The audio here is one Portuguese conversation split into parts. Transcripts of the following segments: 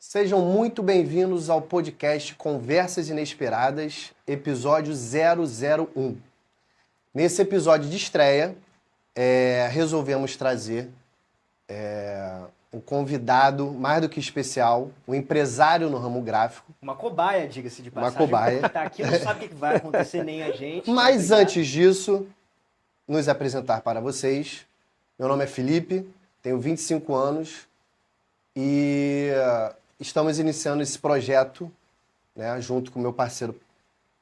Sejam muito bem-vindos ao podcast Conversas Inesperadas, episódio 001. Nesse episódio de estreia, resolvemos trazer um convidado mais do que especial, um empresário no ramo gráfico. Uma cobaia, diga-se de passagem. Uma cobaia. Tá aqui, não sabe o que vai acontecer, nem a gente. Mas antes disso, nos apresentar para vocês. Meu nome é Felipe, tenho 25 anos e estamos iniciando esse projeto, né, junto com o meu parceiro que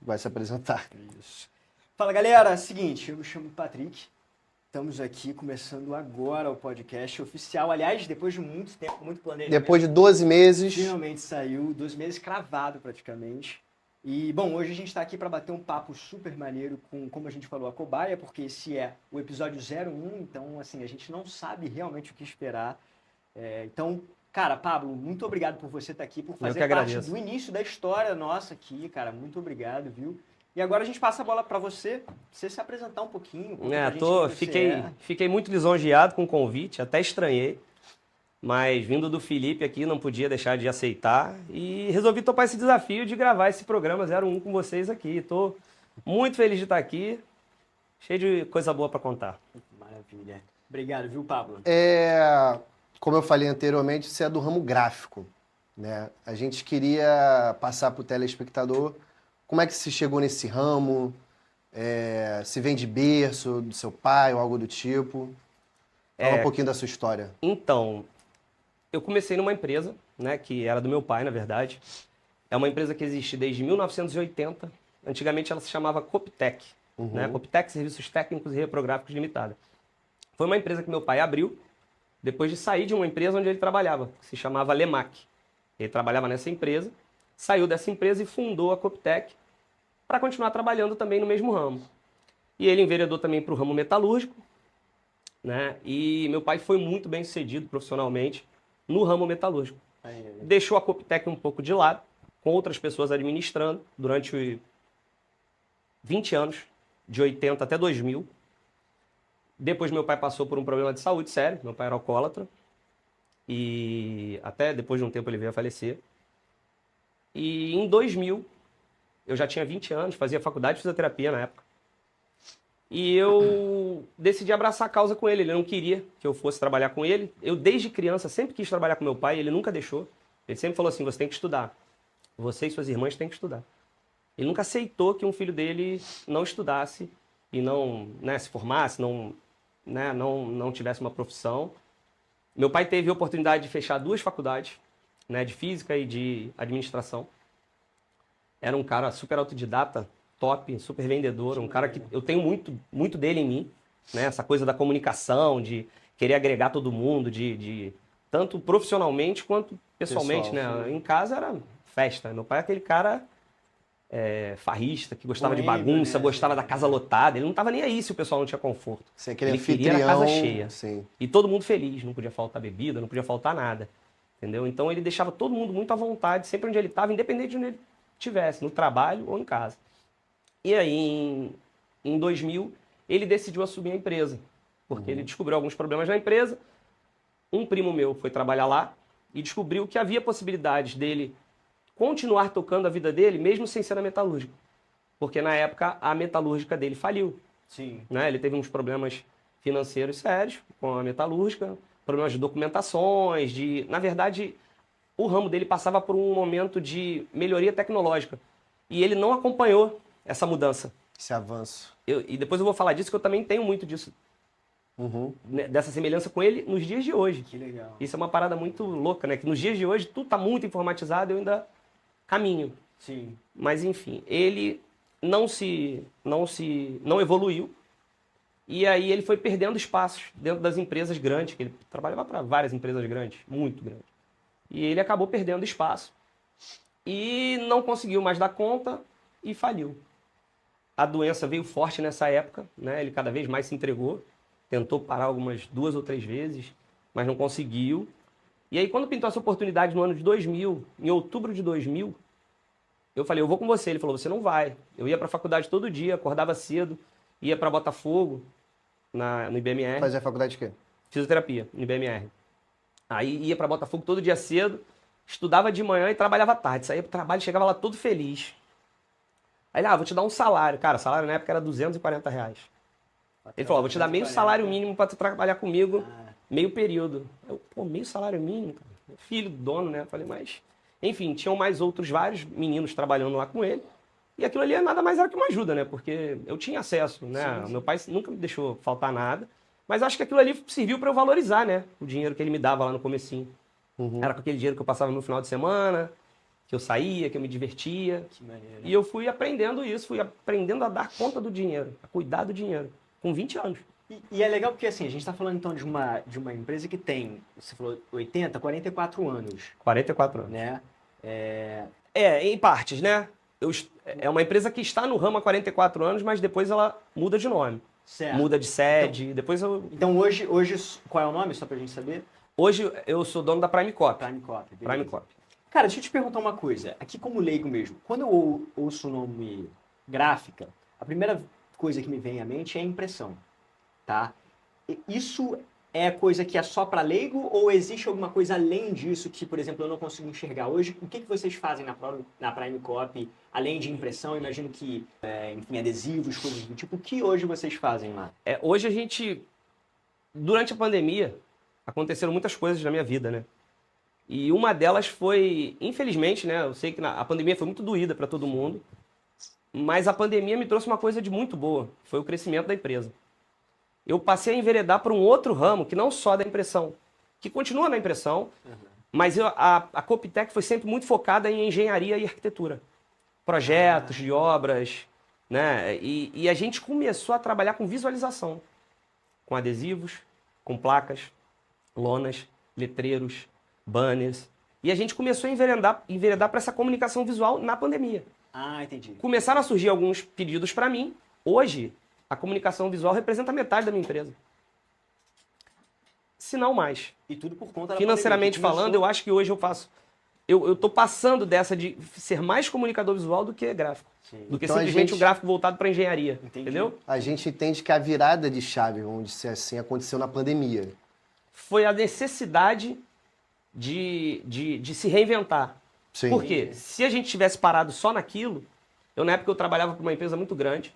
vai se apresentar. Isso. Fala, galera. Seguinte, eu me chamo Patrick. Estamos aqui começando agora o podcast oficial. Aliás, depois de muito tempo, muito planejamento. Depois de 12 meses. Finalmente saiu, 12 meses cravado praticamente. E, bom, hoje a gente está aqui para bater um papo super maneiro com, como a gente falou, a cobaia, porque esse é o episódio 01, então, assim, a gente não sabe realmente o que esperar. Então, cara, Pablo, muito obrigado por você estar aqui, por fazer parte do início da história nossa aqui, cara. Muito obrigado, viu? E agora a gente passa a bola para você se apresentar um pouquinho. Fiquei muito lisonjeado com o convite, até estranhei. Mas vindo do Felipe aqui, não podia deixar de aceitar. E resolvi topar esse desafio de gravar esse programa 01 com vocês aqui. Estou muito feliz de estar aqui, cheio de coisa boa para contar. Maravilha. Obrigado, viu, Pablo? Como eu falei anteriormente, você é do ramo gráfico, né? A gente queria passar para o telespectador como é que se chegou nesse ramo, se vem de berço, do seu pai ou algo do tipo. Fala um pouquinho da sua história. Então, eu comecei numa empresa, né, que era do meu pai, na verdade. É uma empresa que existe desde 1980. Antigamente ela se chamava Coptec, né? Coptec Serviços Técnicos e Reprográficos Limitada. Foi uma empresa que meu pai abriu depois de sair de uma empresa onde ele trabalhava, que se chamava Lemac. Ele trabalhava nessa empresa, saiu dessa empresa e fundou a Coptec para continuar trabalhando também no mesmo ramo. E ele enveredou também para o ramo metalúrgico, né? E meu pai foi muito bem sucedido profissionalmente no ramo metalúrgico. Deixou a Coptec um pouco de lado, com outras pessoas administrando durante 20 anos, de 80 até 2000. Depois meu pai passou por um problema de saúde sério, meu pai era alcoólatra, e até depois de um tempo ele veio a falecer. E em 2000, eu já tinha 20 anos, fazia faculdade de fisioterapia na época, e eu decidi abraçar a causa com ele. Ele não queria que eu fosse trabalhar com ele. Eu, desde criança, sempre quis trabalhar com meu pai, ele nunca deixou. Ele sempre falou assim, você tem que estudar. Você e suas irmãs têm que estudar. Ele nunca aceitou que um filho dele não estudasse e não, né, se formasse, não tivesse uma profissão. Meu pai teve a oportunidade de fechar 2 faculdades, né, de física e de administração. Era um cara super autodidata, top, super vendedor, um cara que eu tenho muito dele em mim, né? Essa coisa da comunicação, de querer agregar todo mundo, de tanto profissionalmente quanto pessoalmente, né? Em casa era festa. Meu pai é aquele cara farrista, que gostava de bagunça, né? Gostava da casa lotada. Ele não estava nem aí se o pessoal não tinha conforto. Ele queria a casa cheia. Sim. E todo mundo feliz, não podia faltar bebida, não podia faltar nada. Entendeu? Então ele deixava todo mundo muito à vontade, sempre onde ele estava, independente de onde ele estivesse, no trabalho ou em casa. E aí, em 2000, ele decidiu assumir a empresa, porque ele descobriu alguns problemas na empresa. Um primo meu foi trabalhar lá e descobriu que havia possibilidades dele continuar tocando a vida dele, mesmo sem ser na metalúrgica. Porque na época a metalúrgica dele faliu. Sim. Né? Ele teve uns problemas financeiros sérios com a metalúrgica, problemas de documentações, na verdade, o ramo dele passava por um momento de melhoria tecnológica. E ele não acompanhou essa mudança. Esse avanço. E depois eu vou falar disso, que eu também tenho muito disso. Dessa semelhança com ele nos dias de hoje. Que legal. Isso é uma parada muito louca, né? Que nos dias de hoje tudo tá muito informatizado, eu ainda caminho. Sim. Mas enfim, ele não evoluiu. E aí ele foi perdendo espaços dentro das empresas grandes, que ele trabalhava para várias empresas grandes, muito grandes. E ele acabou perdendo espaço. E não conseguiu mais dar conta e faliu. A doença veio forte nessa época, né? Ele cada vez mais se entregou, tentou parar algumas 2 ou 3 vezes, mas não conseguiu. E aí quando pintou essa oportunidade no ano de 2000, em outubro de 2000, eu falei, eu vou com você. Ele falou, você não vai. Eu ia para a faculdade todo dia, acordava cedo, ia para Botafogo, no IBMR. Fazia faculdade de quê? Fisioterapia, no IBMR. Aí ia para Botafogo todo dia cedo, estudava de manhã e trabalhava à tarde. Saía pro trabalho e chegava lá todo feliz. Aí ele, vou te dar um salário. Cara, o salário na época era R$ 240. Ele falou, vou te dar meio salário mínimo pra tu trabalhar comigo, meio período. Eu, pô, meio salário mínimo, cara. Filho do dono, né? Eu falei, mas... Enfim, tinham mais outros vários meninos trabalhando lá com ele. E aquilo ali nada mais era que uma ajuda, né? Porque eu tinha acesso, né? Sim, sim. Meu pai nunca me deixou faltar nada. Mas acho que aquilo ali serviu para eu valorizar, né? O dinheiro que ele me dava lá no comecinho. Era com aquele dinheiro que eu passava no final de semana, que eu saía, que eu me divertia. Que maneiro. E eu fui aprendendo isso, fui aprendendo a dar conta do dinheiro, a cuidar do dinheiro, com 20 anos. E é legal porque, assim, a gente está falando, então, de uma empresa que tem, você falou, 44 anos, 44 anos. né? Em partes, né? É uma empresa que está no ramo há 44 anos, mas depois ela muda de nome. Certo. Muda de sede, depois eu... Então, hoje, qual é o nome, só pra gente saber? Hoje eu sou dono da Prime Cop. Prime Cop. beleza. Prime Cop. Cara, deixa eu te perguntar uma coisa. Aqui como leigo mesmo, quando eu ouço o nome gráfica, a primeira coisa que me vem à mente é a impressão, tá? Isso é coisa que é só para leigo ou existe alguma coisa além disso que, por exemplo, eu não consigo enxergar hoje? O que vocês fazem na Prime Cop, além de impressão? Imagino que, enfim, adesivos, coisas do tipo. O que hoje vocês fazem lá? Hoje a gente, durante a pandemia, aconteceram muitas coisas na minha vida, né? E uma delas foi, infelizmente, né? Eu sei que a pandemia foi muito doída para todo mundo, mas a pandemia me trouxe uma coisa de muito boa, foi o crescimento da empresa. Eu passei a enveredar para um outro ramo, que não só da impressão, que continua na impressão, mas a Coptec foi sempre muito focada em engenharia e arquitetura. Projetos de obras, né? E a gente começou a trabalhar com visualização, com adesivos, com placas, lonas, letreiros, banners. E a gente começou a enveredar para essa comunicação visual na pandemia. Entendi. Começaram a surgir alguns pedidos para mim. Hoje, a comunicação visual representa metade da minha empresa. Se não mais. E tudo por conta da Financeiramente pandemia, falando, eu acho que hoje eu faço... Eu tô passando dessa de ser mais comunicador visual do que gráfico. Sim. Do que Então, simplesmente o gráfico voltado para engenharia. Entendi. Entendeu? A gente entende que a virada de chave, vamos dizer assim, aconteceu na pandemia. Foi a necessidade de se reinventar. Sim. Por quê? Se a gente tivesse parado só naquilo, na época eu trabalhava para uma empresa muito grande,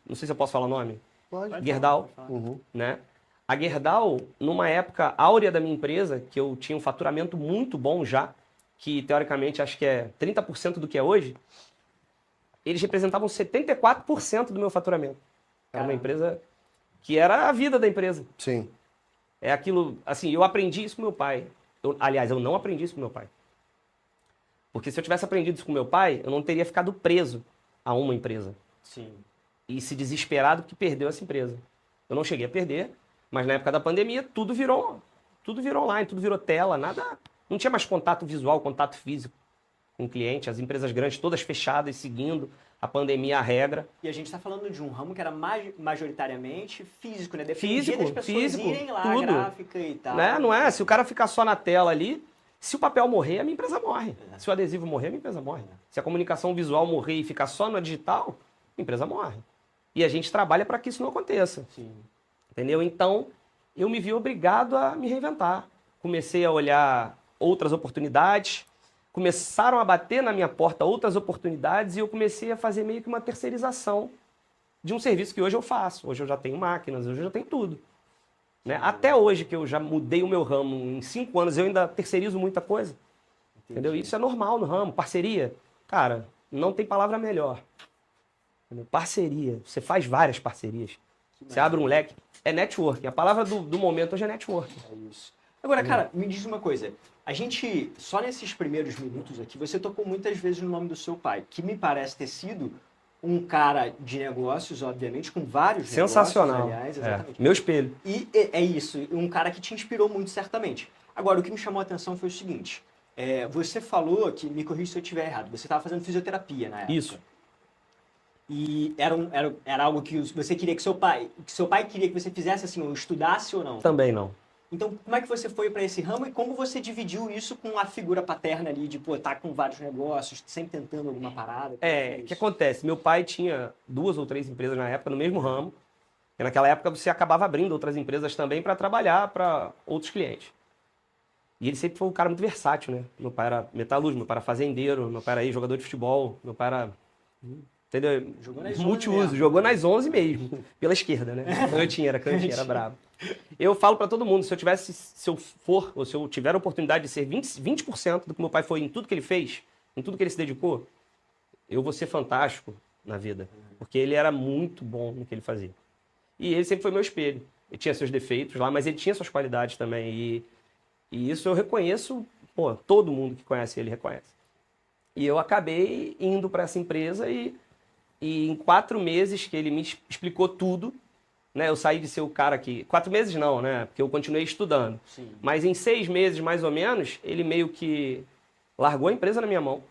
não sei se eu posso falar o nome, Pode. Gerdau, Pode falar. Uhum. né? A Gerdau, numa época áurea da minha empresa, que eu tinha um faturamento muito bom já, que teoricamente acho que é 30% do que é hoje, eles representavam 74% do meu faturamento. Era uma Caramba. empresa que era a vida da empresa. Sim. É aquilo, assim, eu aprendi isso com meu pai. Aliás, eu não aprendi isso com meu pai. Porque se eu tivesse aprendido isso com meu pai, eu não teria ficado preso a uma empresa. Sim. E se desesperado porque perdeu essa empresa. Eu não cheguei a perder, mas na época da pandemia tudo virou online, tudo virou tela, nada, não tinha mais contato visual, contato físico com o cliente, as empresas grandes todas fechadas, seguindo a pandemia, a regra. E a gente está falando de um ramo que era majoritariamente físico, né? Dependia Físico, das pessoas irem lá, tudo. gráfica e tal. Né? Não é? Se o cara ficar só na tela ali, se o papel morrer, a minha empresa morre. Se o adesivo morrer, a minha empresa morre. Se a comunicação visual morrer e ficar só no digital, a empresa morre. E a gente trabalha para que isso não aconteça. Sim. Entendeu? Então, eu me vi obrigado a me reinventar. Comecei a olhar outras oportunidades, começaram a bater na minha porta outras oportunidades e eu comecei a fazer meio que uma terceirização de um serviço que hoje eu faço. Hoje eu já tenho máquinas, hoje eu já tenho tudo. Né? Até hoje, que eu já mudei o meu ramo, em 5 anos eu ainda terceirizo muita coisa. Entendeu? Isso é normal no ramo. Parceria, cara, não tem palavra melhor. Entendeu? Parceria, você faz várias parcerias. Você abre um leque, é networking. A palavra do momento hoje é networking. É isso. Agora, cara, me diz uma coisa. A gente, só nesses primeiros minutos aqui, você tocou muitas vezes no nome do seu pai, que me parece ter sido um cara de negócios, obviamente, com vários Sensacional. negócios, aliás, exatamente. Meu espelho. E é isso, um cara que te inspirou muito, certamente. Agora, o que me chamou a atenção foi o seguinte, você falou, que me corrija se eu estiver errado, você estava fazendo fisioterapia na época. Isso. E era algo que você queria que seu pai queria que você fizesse assim, ou estudasse ou não? Também não. Então, como é que você foi para esse ramo e como você dividiu isso com a figura paterna ali, de estar com vários negócios, sempre tentando alguma parada? O que acontece? Meu pai tinha 2 ou 3 empresas na época, no mesmo ramo. E naquela época você acabava abrindo outras empresas também para trabalhar para outros clientes. E ele sempre foi um cara muito versátil, né? Meu pai era metalúrgico, meu pai era fazendeiro, meu pai era jogador de futebol, meu pai era... Entendeu? Jogou nas 11 Multiuso, mesmo. jogou nas 11 mesmo, pela esquerda, né? Canhotinho, era brabo. Eu falo pra todo mundo, se eu tiver a oportunidade de ser 20% do que meu pai foi em tudo que ele fez, em tudo que ele se dedicou, eu vou ser fantástico na vida. Porque ele era muito bom no que ele fazia. E ele sempre foi meu espelho. Ele tinha seus defeitos lá, mas ele tinha suas qualidades também. E isso eu reconheço, pô, todo mundo que conhece ele reconhece. E eu acabei indo para essa empresa e em 4 meses que ele me explicou tudo, né? Eu saí de ser o cara que... 4 meses não, né? Porque eu continuei estudando. Sim. Mas em 6 meses, mais ou menos, ele meio que largou a empresa na minha mão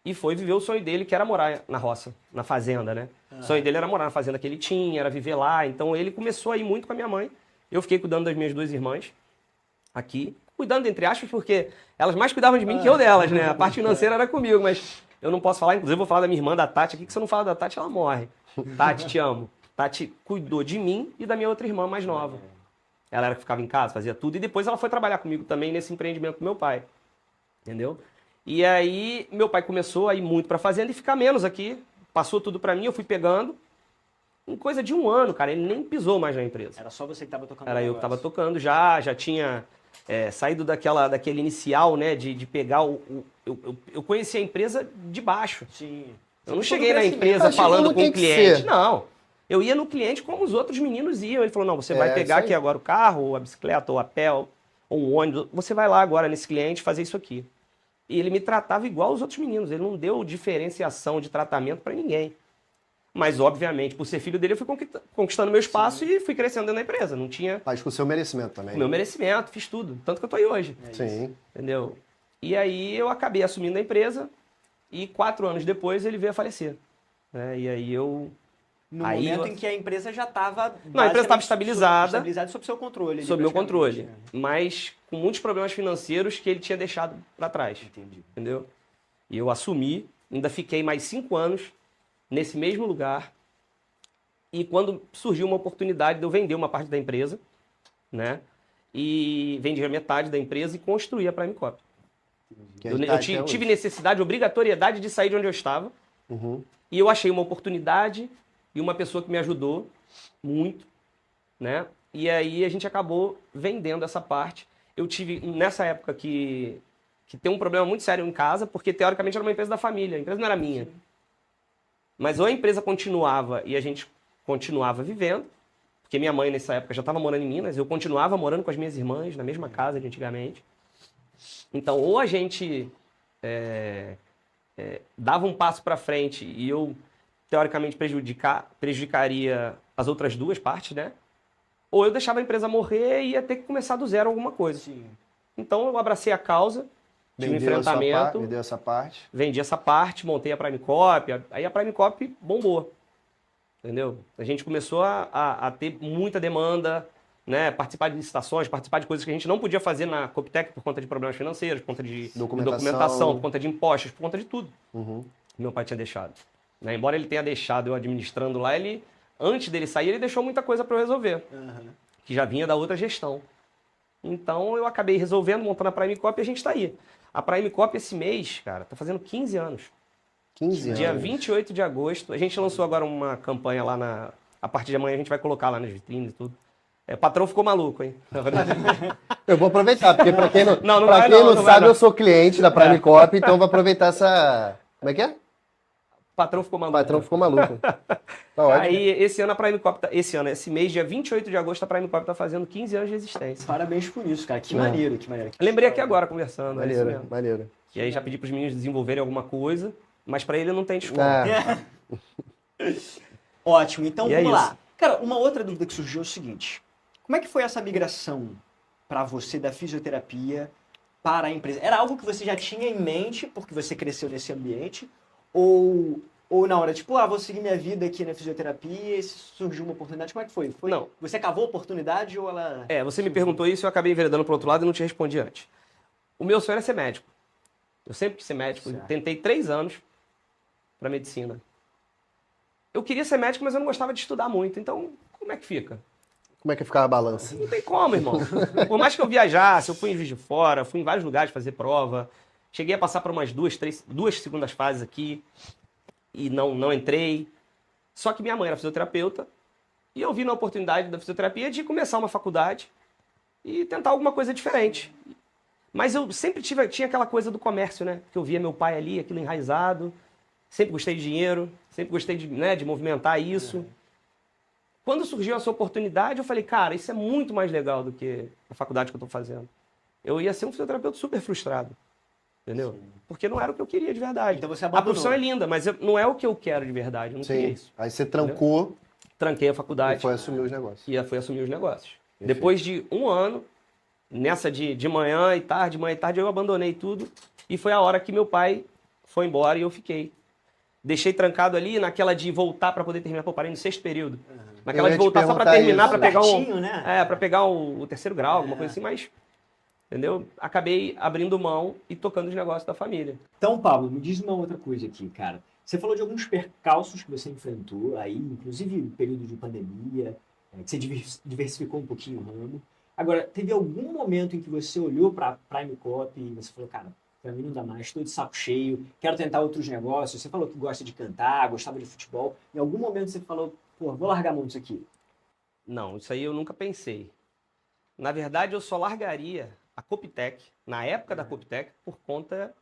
e foi viver o sonho dele, que era morar na roça, na fazenda, né? O sonho dele era morar na fazenda que ele tinha, era viver lá. Então ele começou a ir muito com a minha mãe. Eu fiquei cuidando das minhas 2 irmãs aqui. Cuidando, entre aspas, porque elas mais cuidavam de mim que eu delas, né? A parte financeira era comigo, mas eu não posso falar. Inclusive, eu vou falar da minha irmã, da Tati, aqui, que se eu não falar da Tati, ela morre. Tati, te amo. Tati cuidou de mim e da minha outra irmã mais nova. Ela era que ficava em casa, fazia tudo. E depois ela foi trabalhar comigo também nesse empreendimento do meu pai. Entendeu? E aí, meu pai começou a ir muito pra fazenda e ficar menos aqui. Passou tudo pra mim, eu fui pegando. Em coisa de 1 ano, cara, ele nem pisou mais na empresa. Era só você que tava tocando Era o eu que tava negócio. tocando já tinha saído daquele inicial, né, de pegar eu conheci a empresa de baixo. Sim. Eu não Todo cheguei na crescimento. empresa Acho que falando como com tem o que cliente. ser. Não. Eu ia no cliente como os outros meninos iam. Ele falou, não, você vai É, pegar isso aí. aqui agora o carro, ou a bicicleta, ou a pé, ou um ônibus. Você vai lá agora nesse cliente fazer isso aqui. E ele me tratava igual os outros meninos. Ele não deu diferenciação de tratamento para ninguém. Mas, obviamente, por ser filho dele, eu fui conquistando meu espaço e fui crescendo dentro da empresa. Não tinha Mas com o seu merecimento também. o meu merecimento, fiz tudo. Tanto que eu tô aí hoje. Sim. Entendeu? E aí eu acabei assumindo a empresa e 4 anos depois ele veio a falecer. Né? E aí eu... No Aí momento eu- em que a empresa já estava... Não, a empresa estava estabilizada. Estabilizada sob seu controle. ali, Sob meu praticamente, controle. né? Mas com muitos problemas financeiros que ele tinha deixado para trás. Entendi. Entendeu? E eu assumi, ainda fiquei mais 5 anos nesse mesmo lugar. E quando surgiu uma oportunidade de eu vender uma parte da empresa, né? E vendi a metade da empresa e construí a Prime Cop. Que Eu, tá eu até tive hoje. necessidade, obrigatoriedade de sair de onde eu estava. Uhum. E eu achei uma oportunidade e uma pessoa que me ajudou muito, né? E aí a gente acabou vendendo essa parte. Eu tive, nessa época, que tem um problema muito sério em casa, porque teoricamente era uma empresa da família, a empresa não era minha. Mas ou a empresa continuava e a gente continuava vivendo, porque minha mãe nessa época já estava morando em Minas, eu continuava morando com as minhas irmãs na mesma casa de antigamente. Então, ou a gente dava um passo para frente e eu, teoricamente, prejudicaria as outras 2 partes, né? Ou eu deixava a empresa morrer e ia ter que começar do zero alguma coisa. Sim. Então, eu abracei a causa, tive um Vendeu enfrentamento, vendeu essa parte. vendi essa parte, montei a Prime Cop, aí a Prime Cop bombou. Entendeu? A gente começou a ter muita demanda, né? Participar de licitações, participar de coisas que a gente não podia fazer na Coptec por conta de problemas financeiros, por conta de documentação, por conta de impostos, por conta de tudo. Uhum. Que meu pai tinha deixado. Né? Embora ele tenha deixado eu administrando lá, antes dele sair, ele deixou muita coisa para eu resolver, Aham. que já vinha da outra gestão. Então eu acabei resolvendo, montando a Prime Cop e a gente está aí. A Prime Cop esse mês, cara, tá fazendo 15 anos. 15 anos. Dia 28 de agosto. A gente lançou agora uma campanha lá a partir de amanhã a gente vai colocar lá nas vitrines e tudo. O patrão ficou maluco, hein? Eu vou aproveitar, porque pra quem não, Não pra vai quem não, não não vai sabe, não. eu sou cliente da Prime Cop, então eu vou aproveitar essa... Como é que é? O patrão ficou O maluco. patrão ficou maluco. Tá ótimo. Aí, esse ano a Prime Cop, esse mês, dia 28 de agosto, a Prime Cop tá fazendo 15 anos de existência. Parabéns por isso, cara. Que maneiro, que maneiro. Lembrei aqui agora, conversando. É isso Maneiro, mesmo. maneiro. E aí já pedi pros meninos desenvolverem alguma coisa, mas pra ele não tem desconto. Ah, Ótimo, então E é vamos lá. isso. Cara, uma outra dúvida que surgiu é o seguinte: como é que foi essa migração para você da fisioterapia para a empresa? Era algo que você já tinha em mente porque você cresceu nesse ambiente? Ou na hora, tipo, vou seguir minha vida aqui na fisioterapia e surgiu uma oportunidade? Como é que foi? Não. Você cavou a oportunidade ou ela... Você me perguntou isso e eu acabei enveredando pro outro lado e não te respondi antes. O meu sonho era ser médico. Eu sempre quis ser médico. Certo. Tentei 3 anos para medicina. Eu queria ser médico, mas eu não gostava de estudar muito. Então, como é que fica? Como é que ficava a balança? Não tem como, irmão. Por mais que eu viajasse, eu fui em Juiz de Fora, fui em vários lugares fazer prova. Cheguei a passar por umas duas segundas fases aqui e não entrei. Só que minha mãe era fisioterapeuta e eu vi na oportunidade da fisioterapia de começar uma faculdade e tentar alguma coisa diferente. Mas eu sempre tinha aquela coisa do comércio, né? Que eu via meu pai ali, aquilo enraizado. Sempre gostei de dinheiro, sempre gostei de movimentar isso. Quando surgiu essa oportunidade, eu falei, cara, isso é muito mais legal do que a faculdade que eu estou fazendo. Eu ia ser um fisioterapeuta super frustrado, entendeu? Sim. Porque não era o que eu queria de verdade. Então você A abandonou. profissão é linda, mas não é o que eu quero de verdade, eu não queria Sim. isso. Aí você trancou Tranquei a e faculdade foi assumir os negócios. e fui assumir os negócios. Perfeito. Depois de um ano, nessa de manhã e tarde, eu abandonei tudo e foi a hora que meu pai foi embora e eu fiquei. Deixei trancado ali, naquela de voltar para poder terminar. Pô, parei no 6º período. Naquela Eu ia de te voltar só para perguntar terminar, isso. para pegar Pertinho, né? para pegar o 3º grau, alguma coisa assim, mas entendeu? Acabei abrindo mão e tocando os negócios da família. Então, Pablo, me diz uma outra coisa aqui, cara. Você falou de alguns percalços que você enfrentou aí, inclusive no período de pandemia, que você diversificou um pouquinho o ramo. Agora, teve algum momento em que você olhou para Prime Cop e você falou, cara, para mim não dá mais, estou de saco cheio, quero tentar outros negócios. Você falou que gosta de cantar, gostava de futebol. Em algum momento você falou, pô, vou largar a mão disso aqui. Não, isso aí eu nunca pensei. Na verdade, eu só largaria a Coptec, na época da Coptec, por conta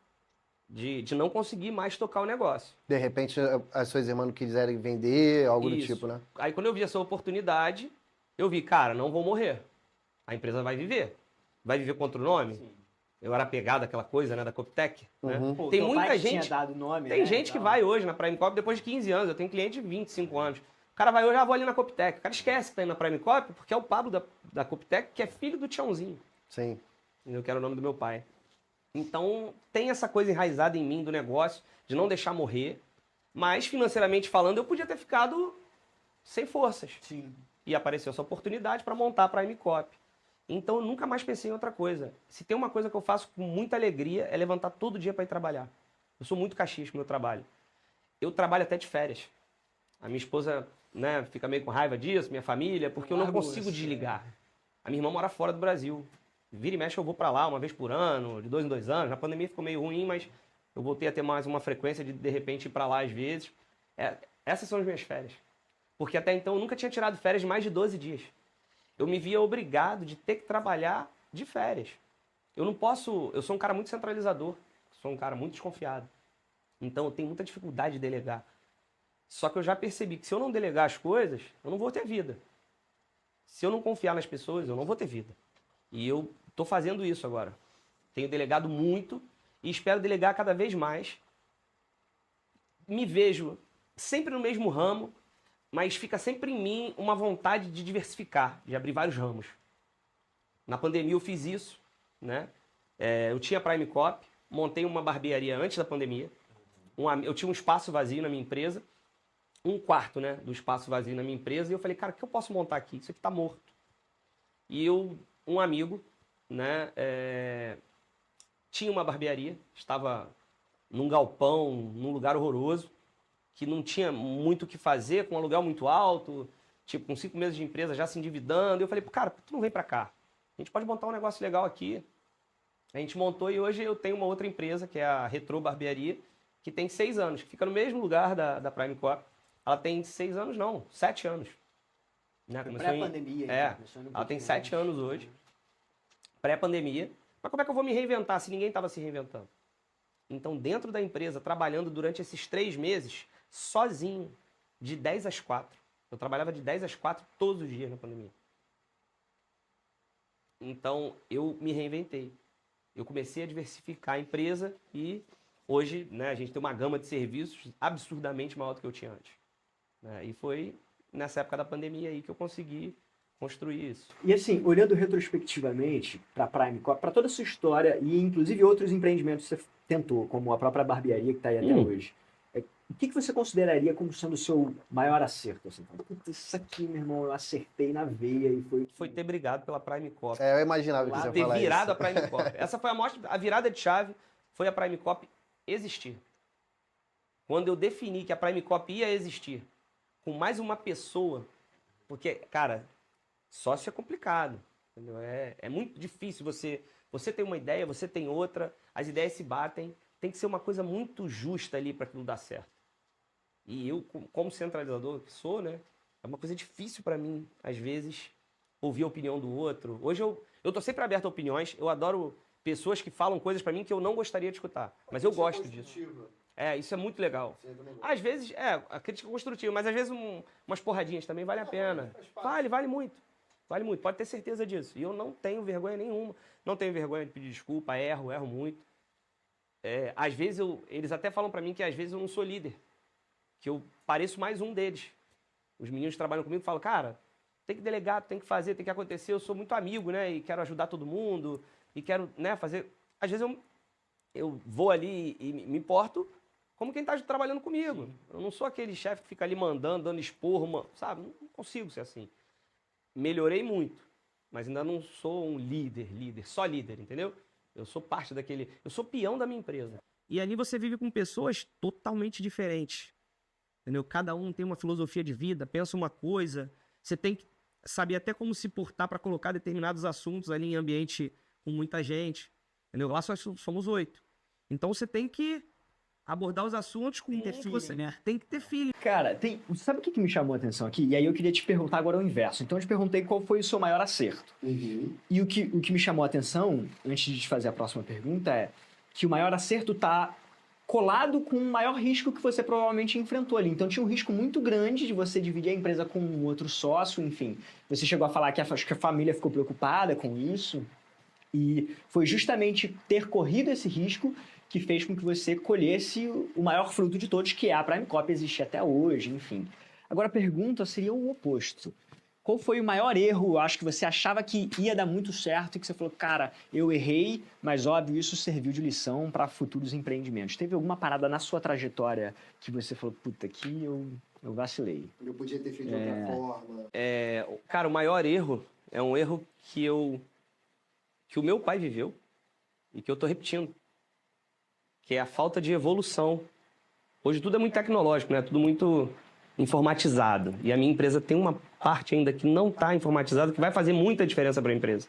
de não conseguir mais tocar o negócio. De repente, as suas irmãs não quiserem vender, algo do Isso. tipo, né? Aí quando eu vi essa oportunidade, eu vi, cara, não vou morrer. A empresa vai viver. Vai viver contra o nome? Eu era apegado àquela coisa, né, da Coptec. Né? Uhum. Pô, Tem teu muita pai que gente- tinha dado nome, Tem né, gente e que tal. vai hoje na Prime Cop depois de 15 anos. Eu tenho cliente de 25 anos. O cara vai hoje, vou ali na Coptec. O cara esquece que tá indo na Prime Cop porque é o Pablo da Coptec, que é filho do Tiãozinho. Sim. Eu quero o nome do meu pai. Então, tem essa coisa enraizada em mim do negócio, de não deixar morrer. Mas, financeiramente falando, eu podia ter ficado sem forças. Sim. E apareceu essa oportunidade para montar a Prime Cop. Então, eu nunca mais pensei em outra coisa. Se tem uma coisa que eu faço com muita alegria, é levantar todo dia para ir trabalhar. Eu sou muito caxias com o meu trabalho. Eu trabalho até de férias. A minha esposa, né, fica meio com raiva disso, minha família, porque eu não Largo consigo você. desligar. A minha irmã mora fora do Brasil. Vira e mexe, eu vou para lá uma vez por ano, de 2 em 2 anos. Na pandemia ficou meio ruim, mas eu voltei a ter mais uma frequência de repente ir para lá às vezes. Essas são as minhas férias. Porque até então eu nunca tinha tirado férias de mais de 12 dias. Eu me via obrigado de ter que trabalhar de férias. Eu não posso... Eu sou um cara muito centralizador. Sou um cara muito desconfiado. Então eu tenho muita dificuldade de delegar. Só que eu já percebi que se eu não delegar as coisas, eu não vou ter vida. Se eu não confiar nas pessoas, eu não vou ter vida. E eu estou fazendo isso agora. Tenho delegado muito e espero delegar cada vez mais. Me vejo sempre no mesmo ramo, mas fica sempre em mim uma vontade de diversificar, de abrir vários ramos. Na pandemia eu fiz isso, né? Eu tinha Prime Cop, montei uma barbearia antes da pandemia. Eu tinha um espaço vazio na minha empresa, um quarto, né, do espaço vazio na minha empresa, e eu falei, cara, o que eu posso montar aqui? Isso aqui está morto. E um amigo, né, tinha uma barbearia, estava num galpão, num lugar horroroso, que não tinha muito o que fazer, com um aluguel muito alto, tipo, com 5 meses de empresa já se endividando. E eu falei, cara, por que tu não vem pra cá? A gente pode montar um negócio legal aqui. A gente montou e hoje eu tenho uma outra empresa, que é a Retro Barbearia, que tem 6 anos, que fica no mesmo lugar da Prime Cop. Ela tem 6 anos, não, 7 anos. Né? Pré-pandemia. Ela tem 7 anos hoje, pré-pandemia. Mas como é que eu vou me reinventar se ninguém estava se reinventando? Então, dentro da empresa, trabalhando durante esses 3 meses, sozinho, de 10 às 4. Eu trabalhava de 10 às 4 todos os dias na pandemia. Então, eu me reinventei. Eu comecei a diversificar a empresa e hoje, né, a gente tem uma gama de serviços absurdamente maior do que eu tinha antes. Né? E foi nessa época da pandemia aí que eu consegui construir isso. E assim, olhando retrospectivamente para a Prime Cop, para toda a sua história e inclusive outros empreendimentos que você tentou, como a própria barbearia que está aí até hoje, o que você consideraria como sendo o seu maior acerto? Assim, isso aqui, meu irmão, eu acertei na veia e foi... Foi ter brigado pela Prime Cop. Eu imaginava que você ia Ter falar virado isso. a Prime Cop. Essa foi a virada de chave, foi a Prime Cop existir. Quando eu defini que a Prime Cop ia existir com mais uma pessoa, porque, cara, Sócio é complicado, entendeu? É muito difícil você tem uma ideia, você tem outra, as ideias se batem, tem que ser uma coisa muito justa ali para aquilo dar certo. E eu, como centralizador que sou, né, é uma coisa difícil para mim, às vezes, ouvir a opinião do outro. Hoje eu tô sempre aberto a opiniões, eu adoro pessoas que falam coisas para mim que eu não gostaria de escutar, mas eu gosto disso. Isso é muito legal. Às vezes, a crítica é construtiva, mas às vezes umas porradinhas também vale a pena. Vale muito. Vale muito, pode ter certeza disso. E eu não tenho vergonha nenhuma. Não tenho vergonha de pedir desculpa, erro muito. Às vezes, eles até falam pra mim que às vezes eu não sou líder. Que eu pareço mais um deles. Os meninos que trabalham comigo falam, cara, tem que delegar, tem que fazer, tem que acontecer. Eu sou muito amigo, né? E quero ajudar todo mundo. E quero, né, fazer... Às vezes eu vou ali e me importo como quem tá trabalhando comigo. Sim. Eu não sou aquele chefe que fica ali mandando, dando esporro, sabe? Não consigo ser assim. Melhorei muito, mas ainda não sou um líder, só líder, entendeu? Eu sou parte daquele... Eu sou peão da minha empresa. E ali você vive com pessoas totalmente diferentes, entendeu? Cada um tem uma filosofia de vida, pensa uma coisa. Você tem que saber até como se portar para colocar determinados assuntos ali em ambiente com muita gente, entendeu? Lá só somos 8. Então você tem que abordar os assuntos com você, né? Tem que ter feeling. Cara, sabe o que me chamou a atenção aqui? E aí eu queria te perguntar agora o inverso. Então eu te perguntei qual foi o seu maior acerto. Uhum. E o que me chamou a atenção, antes de te fazer a próxima pergunta, é que o maior acerto tá colado com o maior risco que você provavelmente enfrentou ali. Então tinha um risco muito grande de você dividir a empresa com um outro sócio, enfim. Você chegou a falar que acho que a família ficou preocupada com isso. E foi justamente ter corrido esse risco que fez com que você colhesse o maior fruto de todos, que é a Prime Copy, existe até hoje, enfim. Agora a pergunta seria o oposto. Qual foi o maior erro, acho que você achava que ia dar muito certo e que você falou, cara, eu errei, mas óbvio, isso serviu de lição para futuros empreendimentos. Teve alguma parada na sua trajetória que você falou, puta, aqui eu vacilei? Eu podia ter feito de outra forma. Cara, o maior erro é um erro que o meu pai viveu e que eu tô repetindo. Que é a falta de evolução. Hoje tudo é muito tecnológico, né? Tudo muito informatizado. E a minha empresa tem uma parte ainda que não está informatizada, que vai fazer muita diferença para a empresa.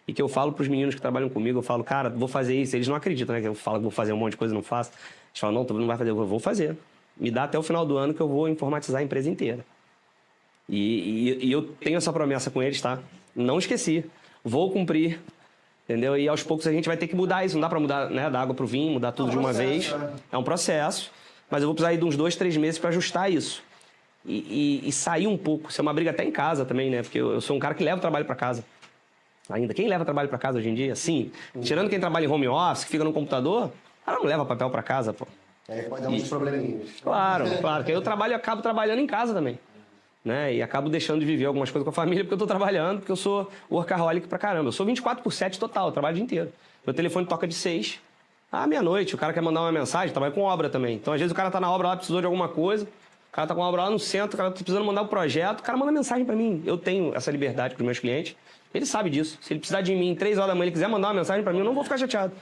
E que eu falo para os meninos que trabalham comigo, eu falo, cara, vou fazer isso. Eles não acreditam, né? Que eu falo que vou fazer um monte de coisa e não faço. Eles falam, não, tu não vai fazer. Eu vou fazer. Me dá até o final do ano que eu vou informatizar a empresa inteira. E eu tenho essa promessa com eles, tá? Não esqueci. Vou cumprir. Entendeu? E aos poucos a gente vai ter que mudar isso. Não dá pra mudar, né, da água pro vinho, mudar tudo de uma vez. É um processo. Mas eu vou precisar ir de uns 2, 3 meses para ajustar isso. E sair um pouco. Isso é uma briga até em casa também, né? Porque eu sou um cara que leva o trabalho para casa. Ainda. Quem leva trabalho para casa hoje em dia? Sim. Tirando quem trabalha em home office, que fica no computador, cara não leva papel para casa, pô. Aí pode dar uns probleminhas. Claro. Porque eu acabo trabalhando em casa também. Né? E acabo deixando de viver algumas coisas com a família porque eu tô trabalhando, porque eu sou workaholic pra caramba. Eu sou 24/7 total, eu trabalho o dia inteiro. Meu telefone toca de 6 à meia-noite. O cara quer mandar uma mensagem, trabalho com obra também. Então, às vezes, o cara tá na obra lá, precisou de alguma coisa. O cara tá com uma obra lá no centro, o cara tá precisando mandar um projeto. O cara manda mensagem pra mim. Eu tenho essa liberdade pros meus clientes. Ele sabe disso. Se ele precisar de mim 3 horas da manhã, ele quiser mandar uma mensagem pra mim, eu não vou ficar chateado.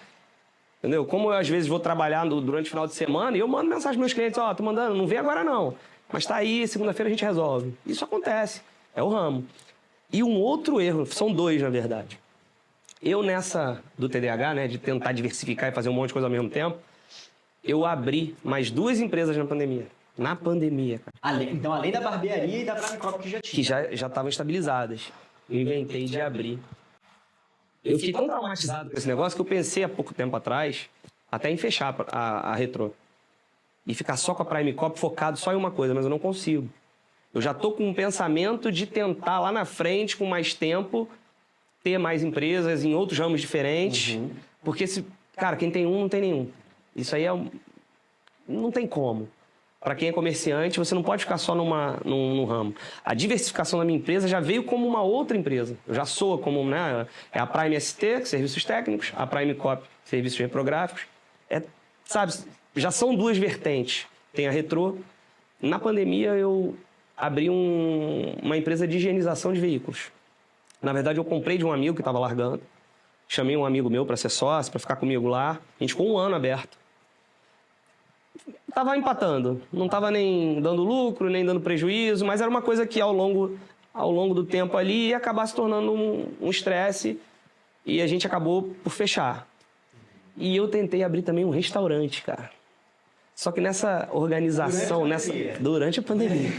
Entendeu? Como eu, às vezes, vou trabalhar durante o final de semana e eu mando mensagem pros meus clientes, tô mandando, não vem agora não. Mas tá aí, segunda-feira a gente resolve. Isso acontece. É o ramo. E um outro erro, são 2, na verdade. Eu nessa do TDAH, né, de tentar diversificar e fazer um monte de coisa ao mesmo tempo, eu abri mais 2 empresas na pandemia. Na pandemia, cara. Então, além da barbearia e da Prime Copy que já tinha. Que já estavam estabilizadas. Eu inventei de abrir. Eu fiquei tão traumatizado com esse negócio que eu pensei há pouco tempo atrás até em fechar a Retrô. E ficar só com a Prime Copy focado só em uma coisa, mas eu não consigo. Eu já tô com um pensamento de tentar lá na frente, com mais tempo, ter mais empresas em outros ramos diferentes. Uhum. Porque, cara, quem tem um, não tem nenhum. Isso aí não tem como. Para quem é comerciante, você não pode ficar só num ramo. A diversificação da minha empresa já veio como uma outra empresa. Eu já sou como, né? É a Prime ST, serviços técnicos, a Prime Copy, serviços reprográficos. Sabe, já são 2 vertentes. Tem a Retrô. Na pandemia, eu abri uma empresa de higienização de veículos. Na verdade, eu comprei de um amigo que estava largando. Chamei um amigo meu para ser sócio, para ficar comigo lá. A gente ficou 1 ano aberto. Tava empatando. Não tava nem dando lucro, nem dando prejuízo, mas era uma coisa que ao longo ao longo do tempo ali ia acabar se tornando um estresse e a gente acabou por fechar. E eu tentei abrir também um restaurante, cara. Só que nessa organização, durante a pandemia,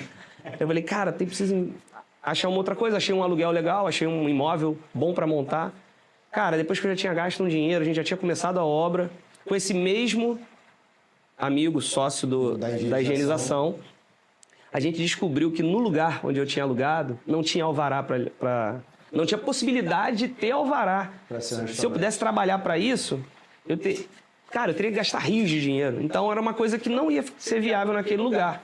eu falei, cara, preciso achar uma outra coisa. Achei um aluguel legal, achei um imóvel bom para montar. Cara, depois que eu já tinha gasto um dinheiro, a gente já tinha começado a obra, com esse mesmo amigo, sócio da higienização, a gente descobriu que no lugar onde eu tinha alugado, não tinha alvará não tinha possibilidade de ter alvará. Se eu pudesse trabalhar para isso, cara, eu teria que gastar rios de dinheiro. Então era uma coisa que não ia ser viável naquele lugar.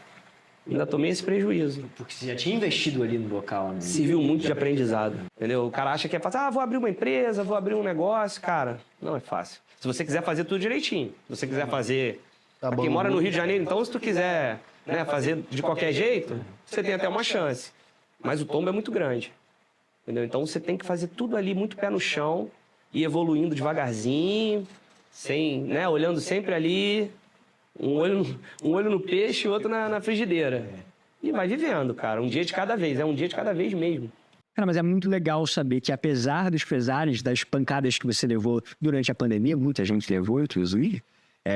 Ainda tomei esse prejuízo. Porque você já tinha investido ali no local, né? Serviu muito de aprendizado, entendeu? O cara acha que é fácil. Vou abrir uma empresa, vou abrir um negócio. Cara, não é fácil. Se você quiser fazer tudo direitinho, se você quiser fazer... Pra quem mora no Rio de Janeiro, então, se tu quiser, né, fazer de qualquer jeito, você tem até uma chance. Mas o tombo é muito grande, entendeu? Então, você tem que fazer tudo ali muito pé no chão e evoluindo devagarzinho, sem, né, olhando sempre ali... Um olho no peixe e outro na frigideira. E vai vivendo, cara. Um dia de cada vez. É um dia de cada vez mesmo. Cara, mas é muito legal saber que apesar dos pesares, das pancadas que você levou durante a pandemia, muita gente levou, inclusive,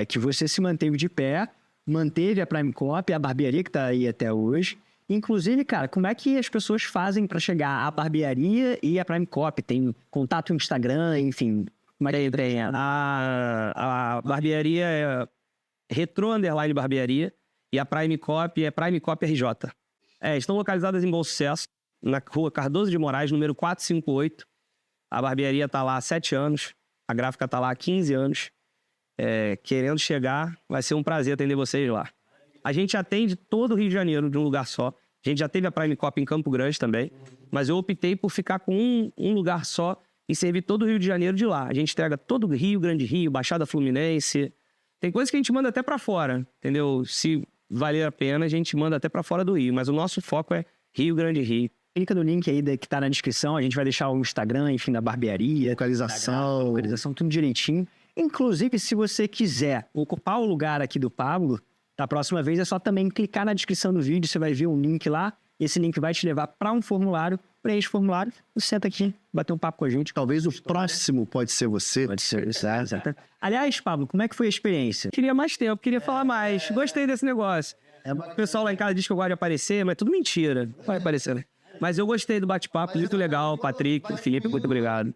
que você se manteve de pé, manteve a Prime Cop, a barbearia que tá aí até hoje. Inclusive, cara, como é que as pessoas fazem para chegar à barbearia e à Prime Cop? Tem contato no Instagram, enfim. Como é que tem? A barbearia é Retro_ Barbearia e a Prime Cop é Prime Cop RJ. Estão localizadas em Bom Sucesso, na rua Cardoso de Moraes, número 458. A barbearia está lá há 7 anos, a gráfica está lá há 15 anos. Querendo chegar, vai ser um prazer atender vocês lá. A gente atende todo o Rio de Janeiro de um lugar só. A gente já teve a Prime Cop em Campo Grande também, mas eu optei por ficar com um lugar só e servir todo o Rio de Janeiro de lá. A gente entrega todo o Rio, Grande Rio, Baixada Fluminense. Tem coisa que a gente manda até pra fora, entendeu? Se valer a pena, a gente manda até pra fora do Rio. Mas o nosso foco é Rio, Grande Rio. Clica no link aí que tá na descrição. A gente vai deixar o Instagram, enfim, da barbearia. Localização, tudo direitinho. Inclusive, se você quiser ocupar o lugar aqui do Pablo, da próxima vez é só também clicar na descrição do vídeo. Você vai ver um link lá. Esse link vai te levar para um formulário. Preenche o formulário e senta aqui, bater um papo com a gente. Talvez o próximo pode ser você. Pode ser, exato. Aliás, Pablo, como é que foi a experiência? Queria mais tempo, queria falar mais. Gostei desse negócio. O pessoal lá em casa diz que eu gosto de aparecer, mas é tudo mentira. Não vai aparecer, né? Mas eu gostei do bate-papo, muito legal. Patrick, Felipe, muito obrigado.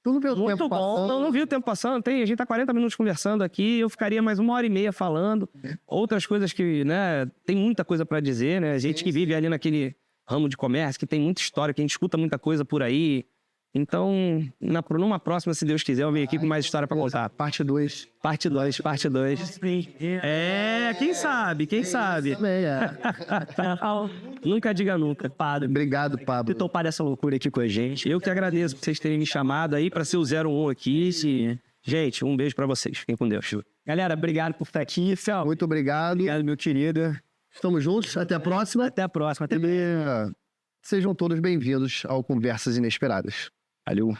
Tu não viu o Muito tempo bom. passando? Não vi o tempo passando. A gente tá 40 minutos conversando aqui. Eu ficaria mais 1h30 falando. Outras coisas que, né? Tem muita coisa pra dizer, né? A gente que vive ali naquele ramo de comércio, que tem muita história, que a gente escuta muita coisa por aí. Então, numa próxima, se Deus quiser, eu venho aqui com mais história pra contar. Parte 2. Parte 2. Quem sabe? Nunca diga nunca. Padre, Obrigado, Pablo. por topar essa loucura aqui com a gente. Eu que agradeço por vocês terem me chamado aí pra ser o 01 aqui. Gente, um beijo pra vocês. Fiquem com Deus. Galera, obrigado por estar aqui. Fel, Muito obrigado. obrigado, meu querido. Estamos juntos. Até a próxima. Até a próxima. Sejam todos bem-vindos ao Conversas Inesperadas. Valeu.